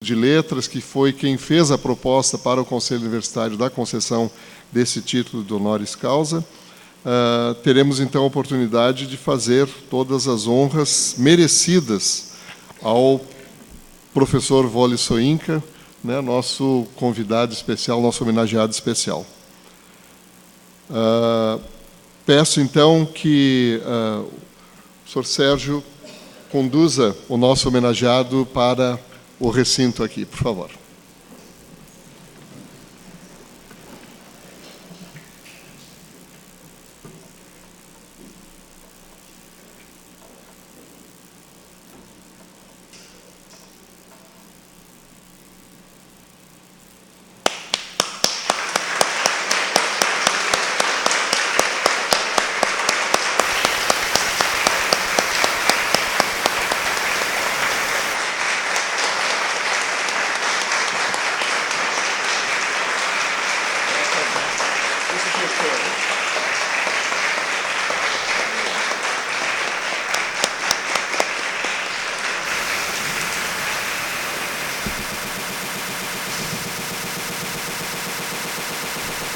de Letras, que foi quem fez a proposta para o Conselho Universitário da concessão desse título do Honoris Causa. Teremos, então, a oportunidade de fazer todas as honras merecidas ao professor Wole Soyinka, né, nosso convidado especial, nosso homenageado especial. Peço, então, que o senhor Sérgio conduza o nosso homenageado para o recinto aqui, por favor.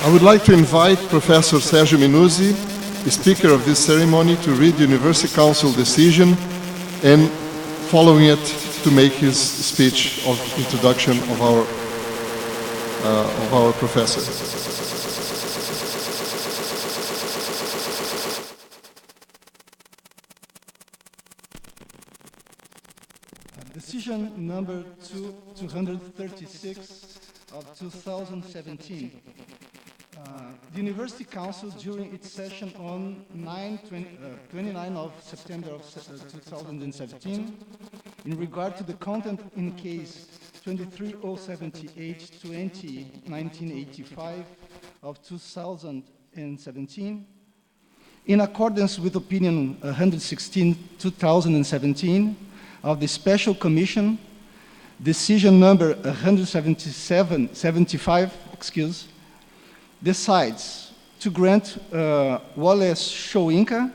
I would like to invite Professor Sérgio Minuzzi, the speaker of this ceremony, to read the University Council decision and, following it, to make his speech of introduction of our professor. Decision number 236 of 2017. The University Council, during its session on 29 of September of 2017, in regard to the content in case 23078/20/1985 of 2017, in accordance with Opinion 116/2017 of the Special Commission, Decision number 175, decides to grant Wole Soyinka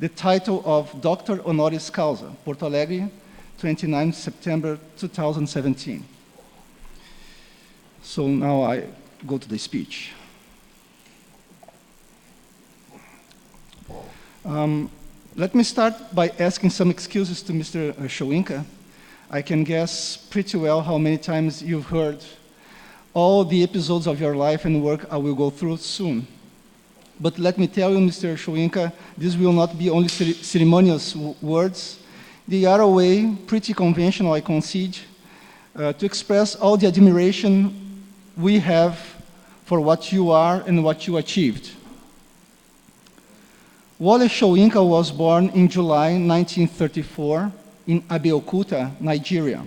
the title of Doctor Honoris Causa, Porto Alegre, 29 September 2017. So now I go to the speech. Let me start by asking some excuses to Mr. Soyinka. I can guess pretty well how many times you've heard all the episodes of your life and work I will go through soon. But let me tell you, Mr. Soyinka, this will not be only ceremonious words. They are a way, pretty conventional, I concede, to express all the admiration we have for what you are and what you achieved. Wole Soyinka was born in July 1934 in Abeokuta, Nigeria.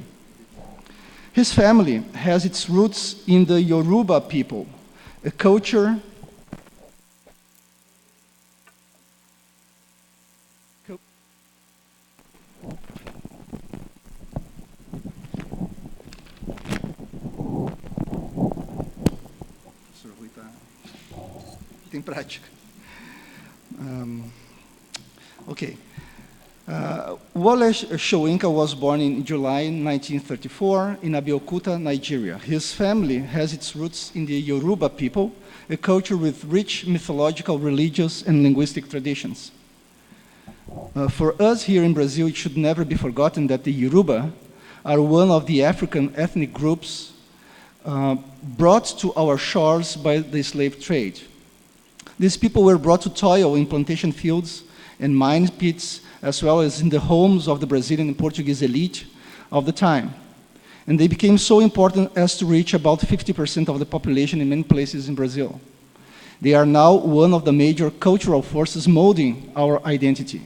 His family has its roots in the Yoruba people, a culture tem prática. Okay. Wole Soyinka was born in July 1934 in Abeokuta, Nigeria. His family has its roots in the Yoruba people, a culture with rich mythological, religious, and linguistic traditions. For us here in Brazil, it should never be forgotten that the Yoruba are one of the African ethnic groups brought to our shores by the slave trade. These people were brought to toil in plantation fields and mine pits, as well as in the homes of the Brazilian and Portuguese elite of the time. And they became so important as to reach about 50% of the population in many places in Brazil. They are now one of the major cultural forces molding our identity.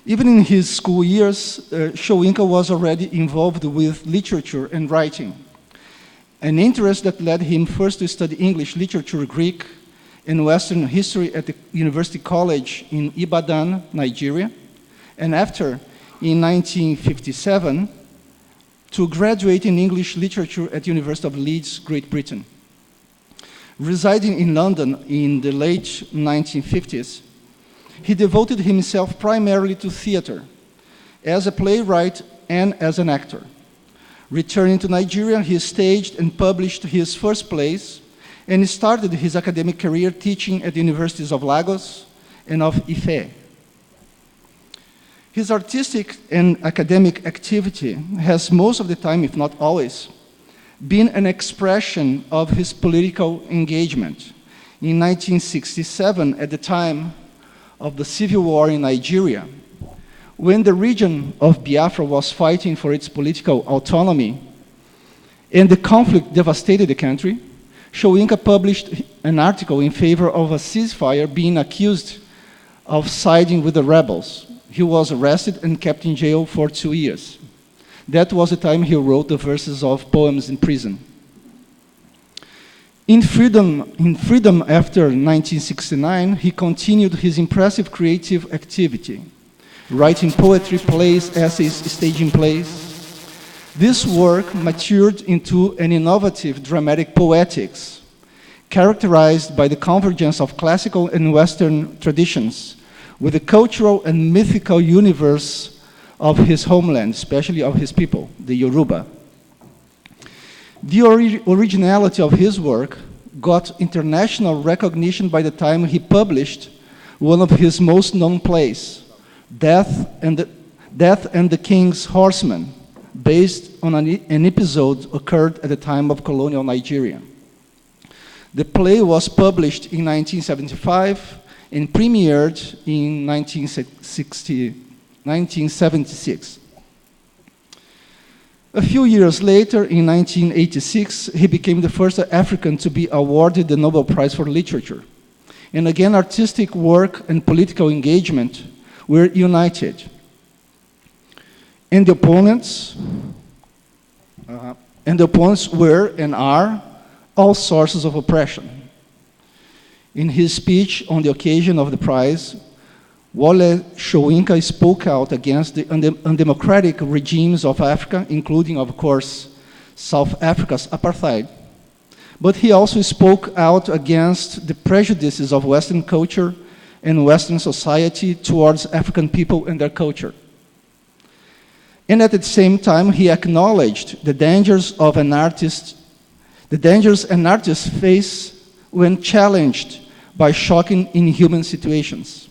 Even in his school years, Soyinka was already involved with literature and writing, an interest that led him first to study English literature, Greek, and Western history at the University College in Ibadan, Nigeria, and after, in 1957, to graduate in English literature at the University of Leeds, Great Britain. Residing in London in the late 1950s, he devoted himself primarily to theater, as a playwright and as an actor. Returning to Nigeria, he staged and published his first plays and started his academic career teaching at the universities of Lagos and of Ife. His artistic and academic activity has most of the time, if not always, been an expression of his political engagement. In 1967, at the time of the civil war in Nigeria, when the region of Biafra was fighting for its political autonomy and the conflict devastated the country, Soyinka published an article in favor of a ceasefire, being accused of siding with the rebels. He was arrested and kept in jail for 2 years. That was the time he wrote the verses of poems in prison. In freedom after 1969, he continued his impressive creative activity, writing poetry, plays, essays, staging plays. This work matured into an innovative dramatic poetics, characterized by the convergence of classical and Western traditions with the cultural and mythical universe of his homeland, especially of his people, the Yoruba. The originality of his work got international recognition by the time he published one of his most known plays, Death and the King's Horseman, based on an episode occurred at the time of colonial Nigeria. The play was published in 1975 and premiered in 1976. A few years later, in 1986, he became the first African to be awarded the Nobel Prize for Literature. And again, artistic work and political engagement were united. And the opponents were and are all sources of oppression. In his speech on the occasion of the prize, Wole Soyinka spoke out against the undemocratic regimes of Africa, including, of course, South Africa's apartheid. But he also spoke out against the prejudices of Western culture and Western society towards African people and their culture. And at the same time, he acknowledged the dangers an artist face when challenged by shocking inhuman situations.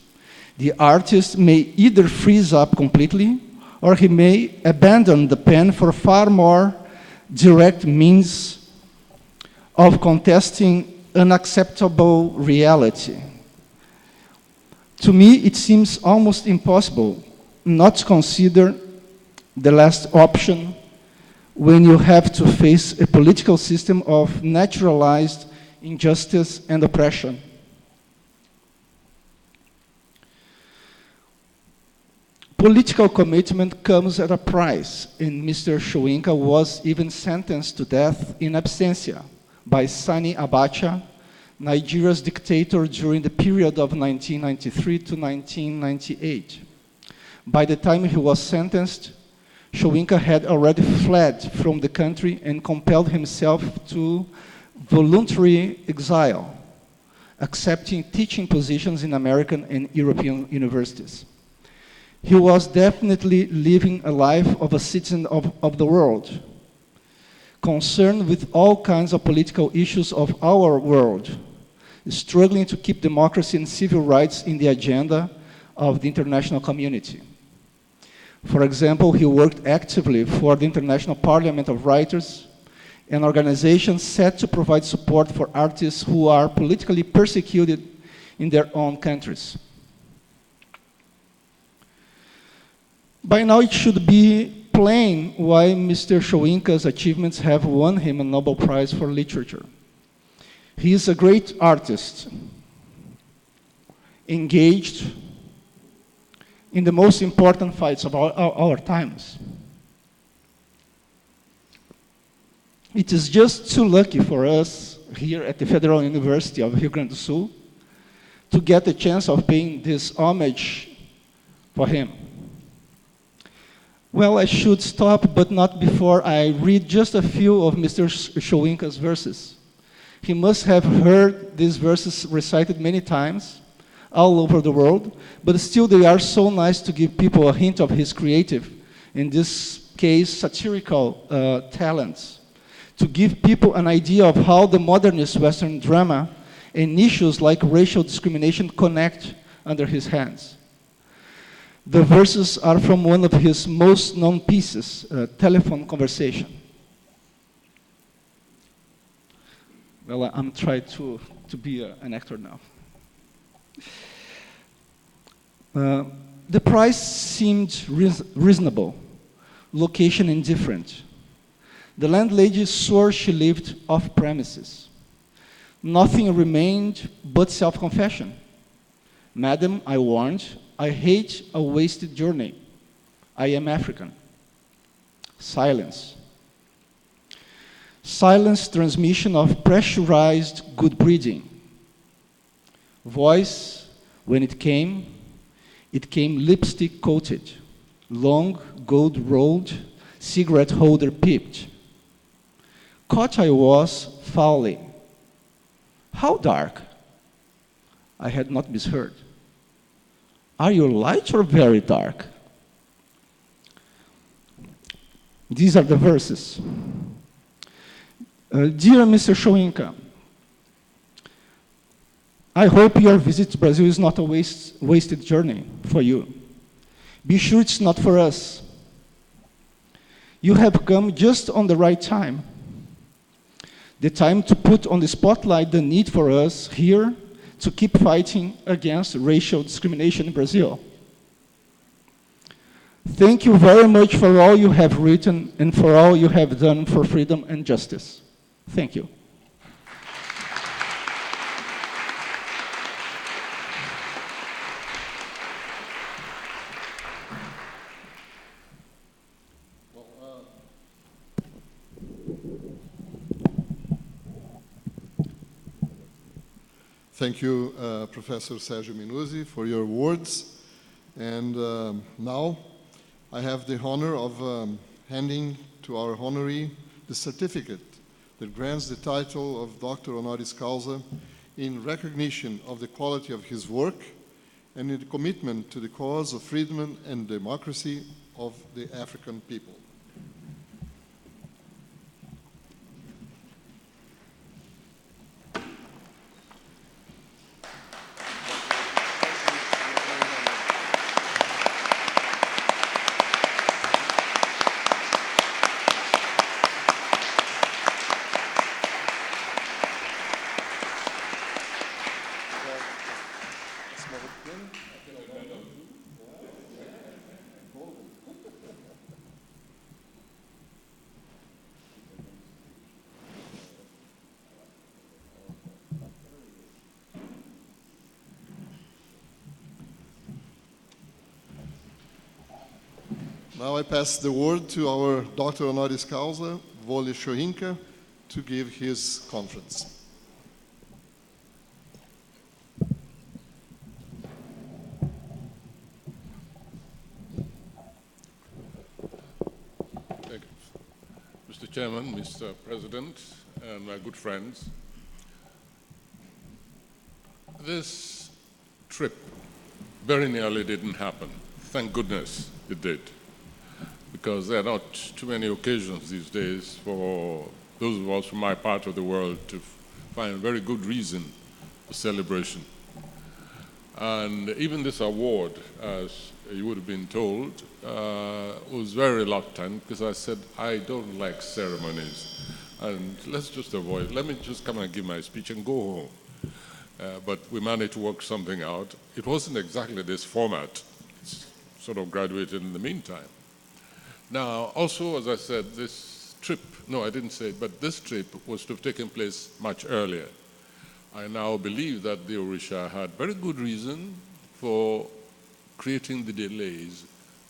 The artist may either freeze up completely, or he may abandon the pen for far more direct means of contesting unacceptable reality. To me, it seems almost impossible not to consider the last option when you have to face a political system of naturalized injustice and oppression. Political commitment comes at a price, and Mr. Soyinka was even sentenced to death in absentia by Sani Abacha, Nigeria's dictator during the period of 1993 to 1998. By the time he was sentenced, Soyinka had already fled from the country and compelled himself to voluntary exile, accepting teaching positions in American and European universities. He was definitely living a life of a citizen of the world, concerned with all kinds of political issues of our world, struggling to keep democracy and civil rights in the agenda of the international community. For example, he worked actively for the International Parliament of Writers, an organization set to provide support for artists who are politically persecuted in their own countries. By now, it should be plain why Mr. Soyinka's achievements have won him a Nobel Prize for Literature. He is a great artist, engaged in the most important fights of our times. It is just too lucky for us here at the Federal University of Rio Grande do Sul to get the chance of paying this homage for him. Well, I should stop, but not before I read just a few of Mr. Soyinka's verses. He must have heard these verses recited many times all over the world, but still they are so nice to give people a hint of his creative in this case satirical talents to give people an idea of how the modernist Western drama and issues like racial discrimination connect under his hands. The verses are from one of his most known pieces, Telephone Conversation. Well, I'm trying to be an actor now. The price seemed reasonable, location indifferent. The landlady swore she lived off premises. Nothing remained but self-confession. Madam, I warned, I hate a wasted journey. I am African. Silence. Silence transmission of pressurized good breeding. Voice, when it came lipstick coated, long, gold rolled, cigarette holder peeped. Caught I was foully. How dark? I had not misheard. Are you light or very dark? These are the verses. Dear Mr. Soyinka, I hope your visit to Brazil is not a wasted journey for you. Be sure it's not for us. You have come just on the right time. The time to put on the spotlight the need for us here to keep fighting against racial discrimination in Brazil. Thank you very much for all you have written and for all you have done for freedom and justice. Thank you. Thank you, Professor Sérgio Minuzzi, for your words. And now I have the honor of handing to our honoree the certificate that grants the title of Doctor Honoris Causa in recognition of the quality of his work and in the commitment to the cause of freedom and democracy of the African people. Now I pass the word to our Dr. Honoris Causa, Wole Soyinka, to give his conference. Thank you. Mr. Chairman, Mr. President, and my good friends, this trip very nearly didn't happen. Thank goodness it did, because there are not too many occasions these days for those of us from my part of the world to find a very good reason for celebration. And even this award, as you would have been told, was very reluctant, because I said, I don't like ceremonies, and let's just avoid, let me just come and give my speech and go home. But we managed to work something out. It wasn't exactly this format. It's sort of graduated in the meantime. Now, also, as I said, this trip, no, I didn't say it, but this trip was to have taken place much earlier. I now believe that the Orisha had very good reason for creating the delays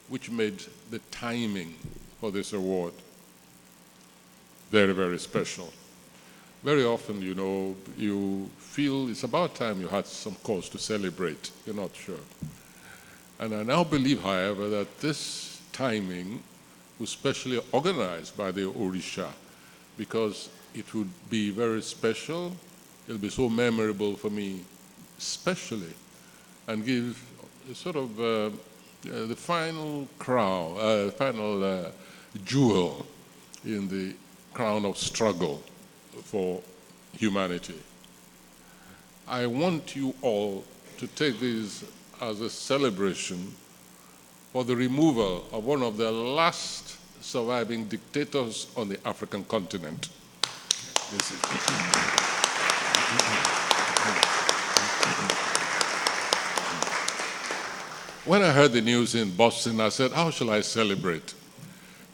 which made the timing for this award very, very special. Very often, you know, you feel it's about time you had some cause to celebrate. You're not sure. And I now believe, however, that this timing was specially organized by the Orisha, because it would be very special. It'll be so memorable for me, especially, and give sort of the final jewel in the crown of struggle for humanity. I want you all to take this as a celebration for the removal of one of the last surviving dictators on the African continent. When I heard the news in Boston, I said, how shall I celebrate?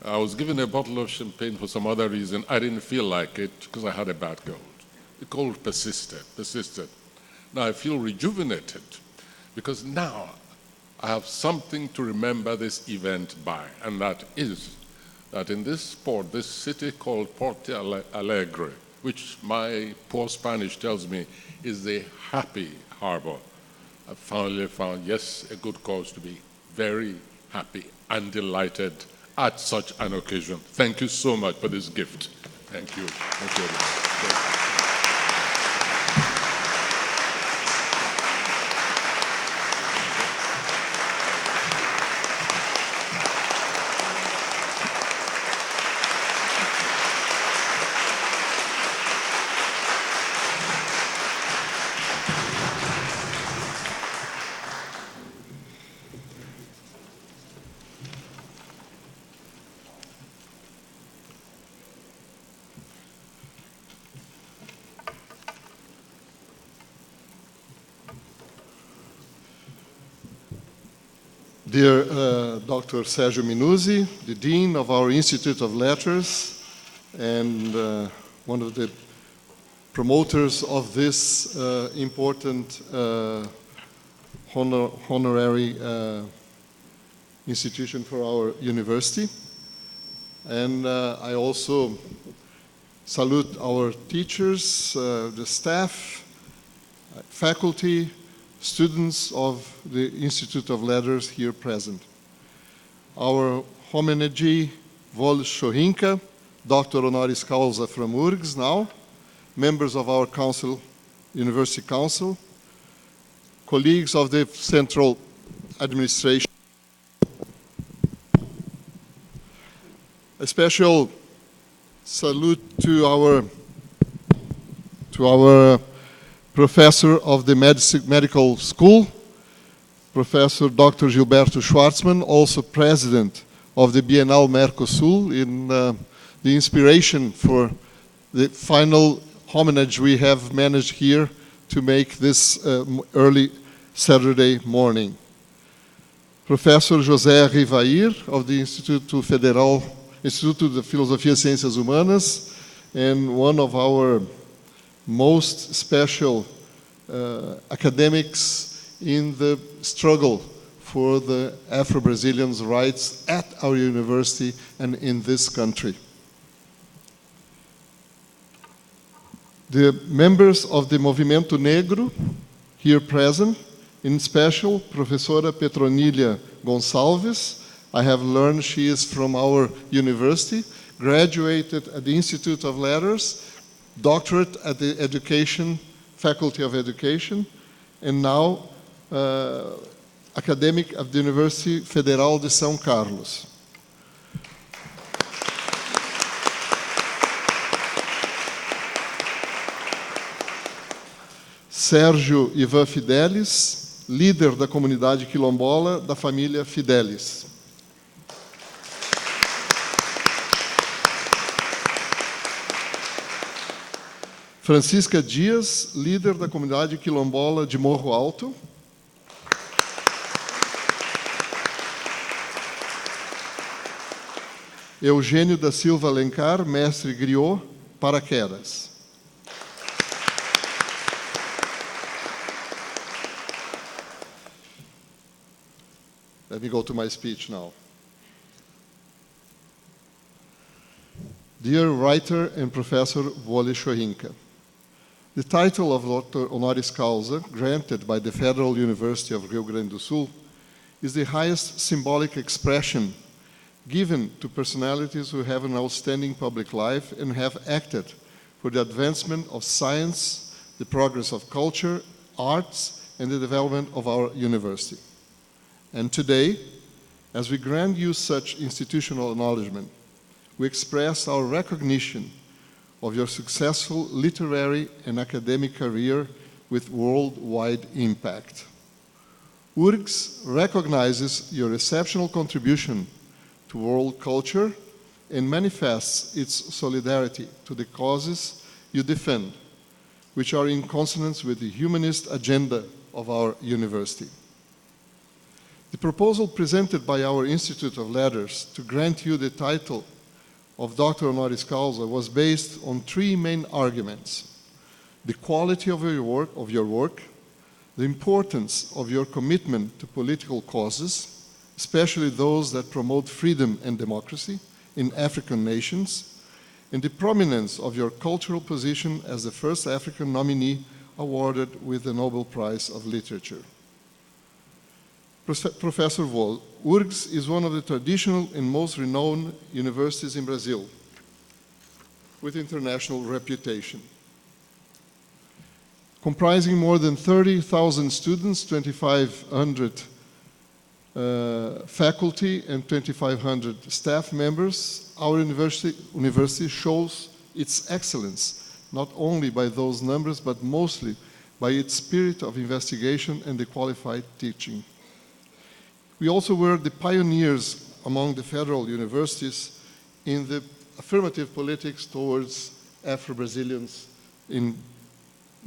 I was given a bottle of champagne for some other reason. I didn't feel like it because I had a bad cold. The cold persisted. Now I feel rejuvenated because now I have something to remember this event by, and that is that in this port, this city called Porto Alegre, which my poor Spanish tells me is the happy harbor, I finally found, yes, a good cause to be very happy and delighted at such an occasion. Thank you so much for this gift. Thank you. Thank you, everyone. Thank you. Dear Dr. Sergio Minuzzi, the Dean of our Institute of Letters, and one of the promoters of this important honorary institution for our university. And I also salute our teachers, the staff, faculty, students of the Institute of Letters here present. Our homenagee, Wole Soyinka, Dr. Honoris Causa from URGS now, members of our council, University Council, colleagues of the Central Administration. A special salute to our professor of the medical school, Professor Dr. Gilberto Schwartzman, also president of the Bienal Mercosul, in the inspiration for the final homage we have managed here to make this early Saturday morning. Professor José Rivair of the Instituto de Filosofia e Ciências Humanas, and one of our most special academics in the struggle for the Afro-Brazilians' rights at our university and in this country. The members of the Movimento Negro here present, in special, Professora Petronília Gonçalves. I have learned she is from our university, graduated at the Institute of Letters, doctorate at the Faculty of Education, and now academic at the University Federal de São Carlos. Sérgio Ivan Fidelis, líder da comunidade quilombola da família Fidelis. Francisca Dias, líder da comunidade quilombola de Morro Alto. Eugênio da Silva Alencar, mestre griot, paraquedas. Let me go to my speech now. Dear writer and Professor Wole Soyinka, the title of Dr. Honoris Causa, granted by the Federal University of Rio Grande do Sul, is the highest symbolic expression given to personalities who have an outstanding public life and have acted for the advancement of science, the progress of culture, arts, and the development of our university. And today, as we grant you such institutional acknowledgement, we express our recognition of your successful literary and academic career with worldwide impact. URGS recognizes your exceptional contribution to world culture and manifests its solidarity to the causes you defend, which are in consonance with the humanist agenda of our university. The proposal presented by our Institute of Letters to grant you the title of Doctor Honoris Causa was based on three main arguments: the quality of your work, the importance of your commitment to political causes, especially those that promote freedom and democracy in African nations, and the prominence of your cultural position as the first African nominee awarded with the Nobel Prize of Literature. Professor Wole, URGS is one of the traditional and most renowned universities in Brazil with international reputation. Comprising more than 30,000 students, 2,500 faculty, and 2,500 staff members, our university shows its excellence, not only by those numbers, but mostly by its spirit of investigation and the qualified teaching. We also were the pioneers among the federal universities in the affirmative politics towards Afro-Brazilians in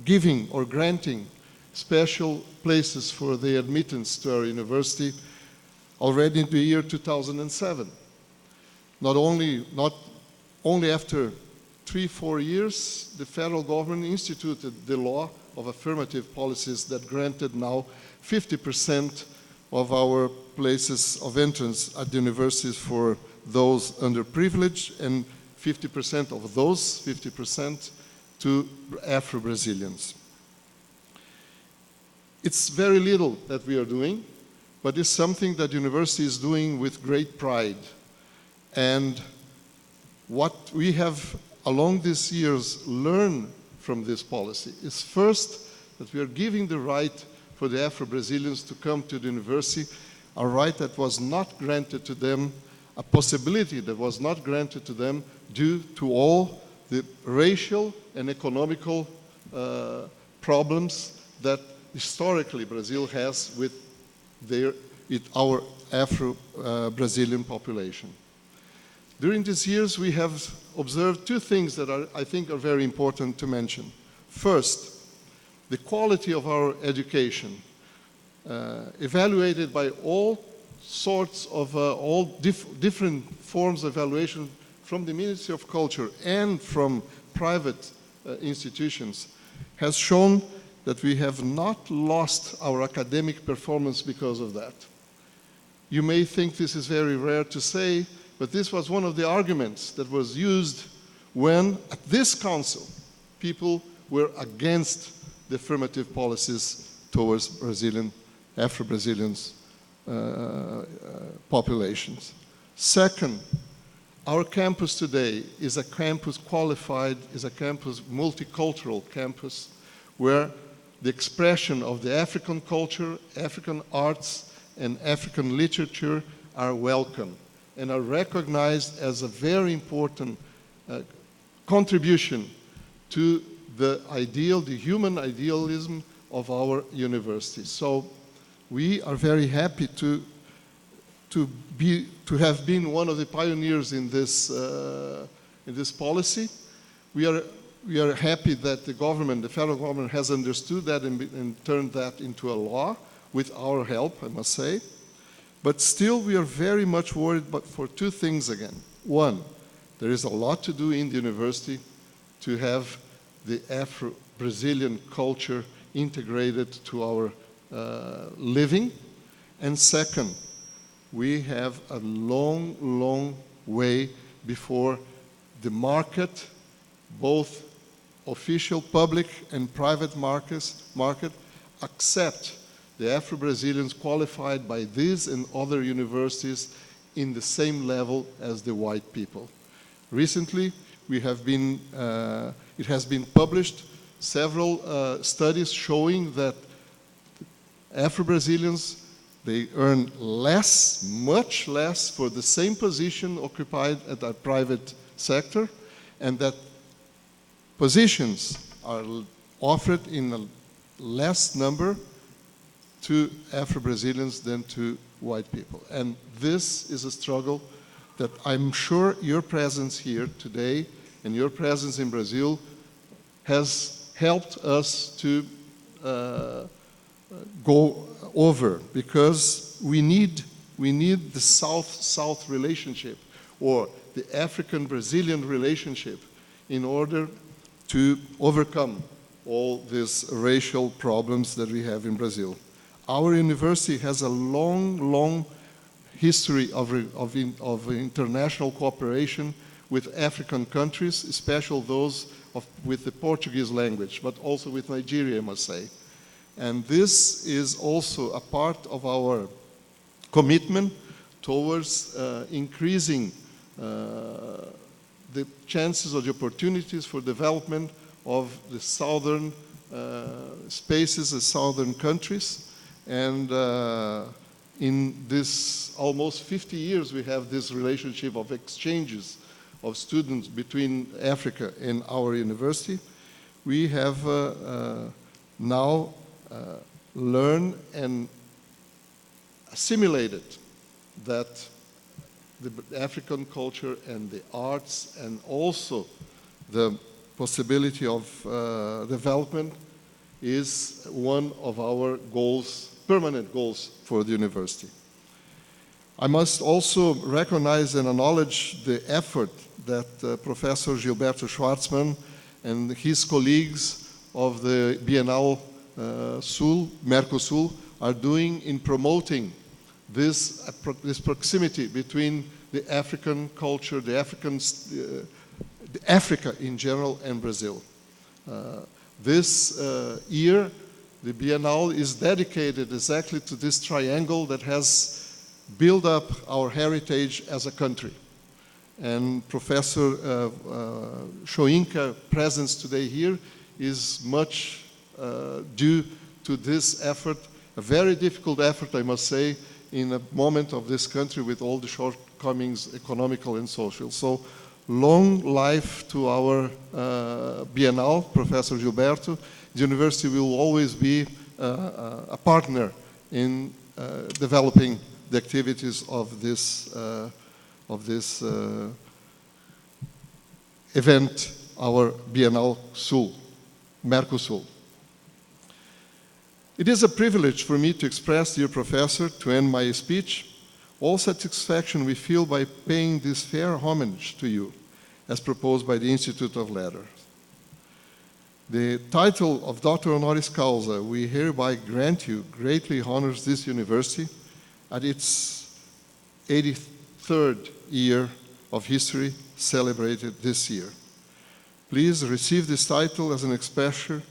giving or granting special places for their admittance to our university already in the year 2007. Not only after 3-4 years, the federal government instituted the law of affirmative policies that granted now 50% of our places of entrance at the universities for those underprivileged, and 50% of those 50% to Afro-Brazilians. It's very little that we are doing, but it's something that the university is doing with great pride. And what we have along these years learned from this policy is first that we are giving the right for the Afro-Brazilians to come to the university, a right that was not granted to them, a possibility that was not granted to them due to all the racial and economical problems that historically Brazil has with our Afro-Brazilian population. During these years, we have observed two things that I think are very important to mention. First, the quality of our education, evaluated by all sorts of, different forms of evaluation from the Ministry of Culture and from private institutions, has shown that we have not lost our academic performance because of that. You may think this is very rare to say, but this was one of the arguments that was used when, at this council, people were against the affirmative policies towards Afro-Brazilians populations. Second, our campus today is a campus multicultural campus, where the expression of the African culture, African arts, and African literature are welcome and are recognized as a very important contribution to the human idealism of our university. So we are very happy to have been one of the pioneers in this policy. We are happy that the federal government has understood that and turned that into a law with our help, I must say. But still, we are very much worried for two things again. One, there is a lot to do in the university to have the Afro-Brazilian culture integrated to our living. And second, we have a long, long way before the market, both official, public, and private market accept the Afro-Brazilians qualified by these and other universities in the same level as the white people. Recently, it has been published several studies showing that Afro-Brazilians They earn less, much less, for the same position occupied at the private sector, and that positions are offered in a less number to Afro-Brazilians than to white people. And this is a struggle that I'm sure your presence here today and your presence in Brazil has helped us to go over, because we need the South-South relationship, or the African-Brazilian relationship, in order to overcome all these racial problems that we have in Brazil. Our university has a long history of international cooperation with African countries, especially those with the Portuguese language, but also with Nigeria, I must say. And this is also a part of our commitment towards increasing the chances or the opportunities for development of the southern spaces, the southern countries. And in this almost 50 years, we have this relationship of exchanges of students between Africa and our university. We have now learned and assimilated that the African culture and the arts, and also the possibility of development, is one of our goals, permanent goals for the university. I must also recognize and acknowledge the effort that Professor Gilberto Schwartzman and his colleagues of the Bienal Sul, Mercosul, are doing in promoting this proximity between the African culture, the Africa in general, and Brazil. This year, the Bienal is dedicated exactly to this triangle that has built up our heritage as a country. And Professor Soyinka's presence today here is much due to this effort, a very difficult effort, I must say, in a moment of this country with all the shortcomings, economical and social. So long life to our Bienal, Professor Gilberto. The university will always be a partner in developing the activities of this event, our Bienal Sul, Mercosul. It is a privilege for me to express, dear Professor, to end my speech, all satisfaction we feel by paying this fair homage to you, as proposed by the Institute of Letters. The title of Doctor Honoris Causa we hereby grant you greatly honors this university at its 83rd year of history, celebrated this year. Please receive this title as an expression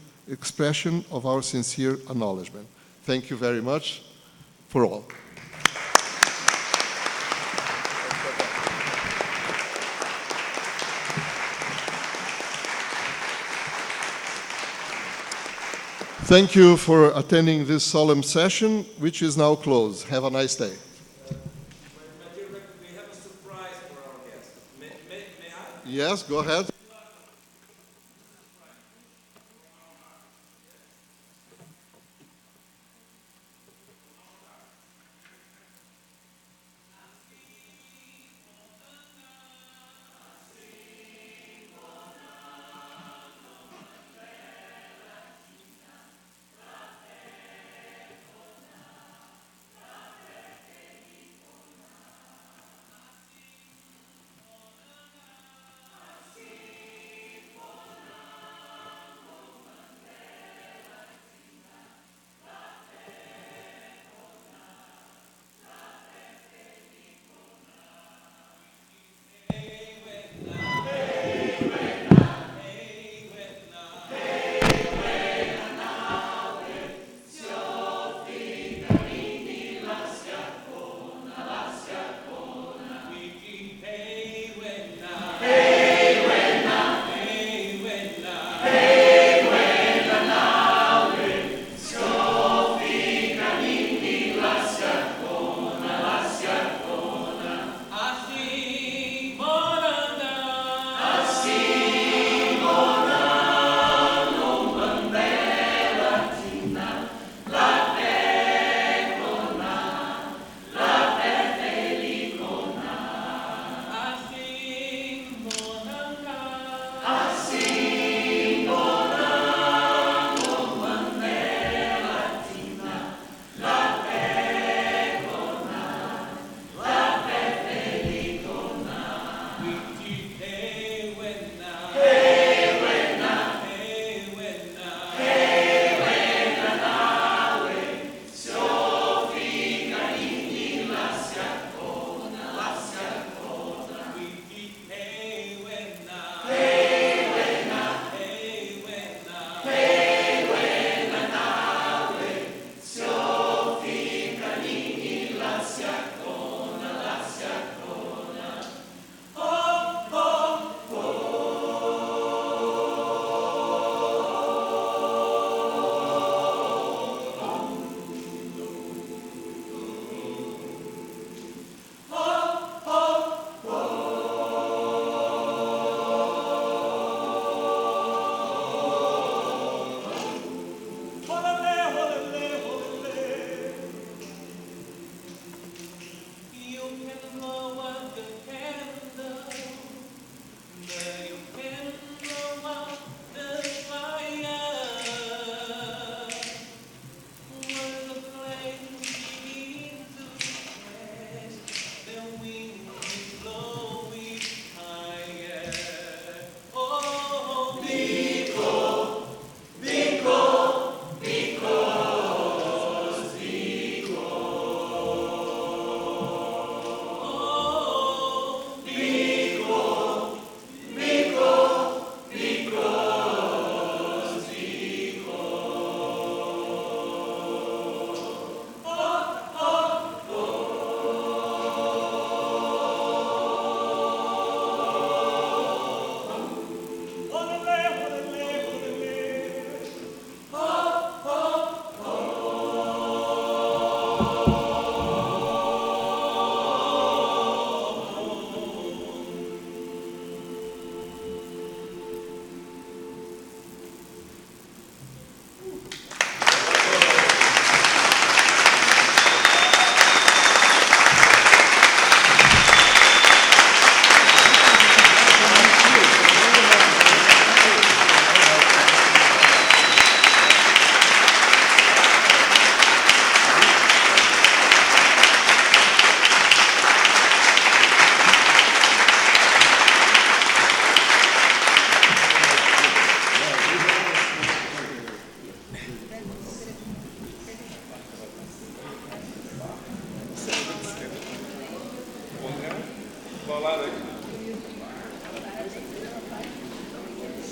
of our sincere acknowledgement. Thank you very much for all. Thank you for attending this solemn session, which is now closed. Have a nice day. My dear rector, we have a surprise for our guests. May I? Yes, go ahead.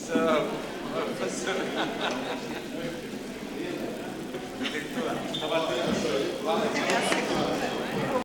So,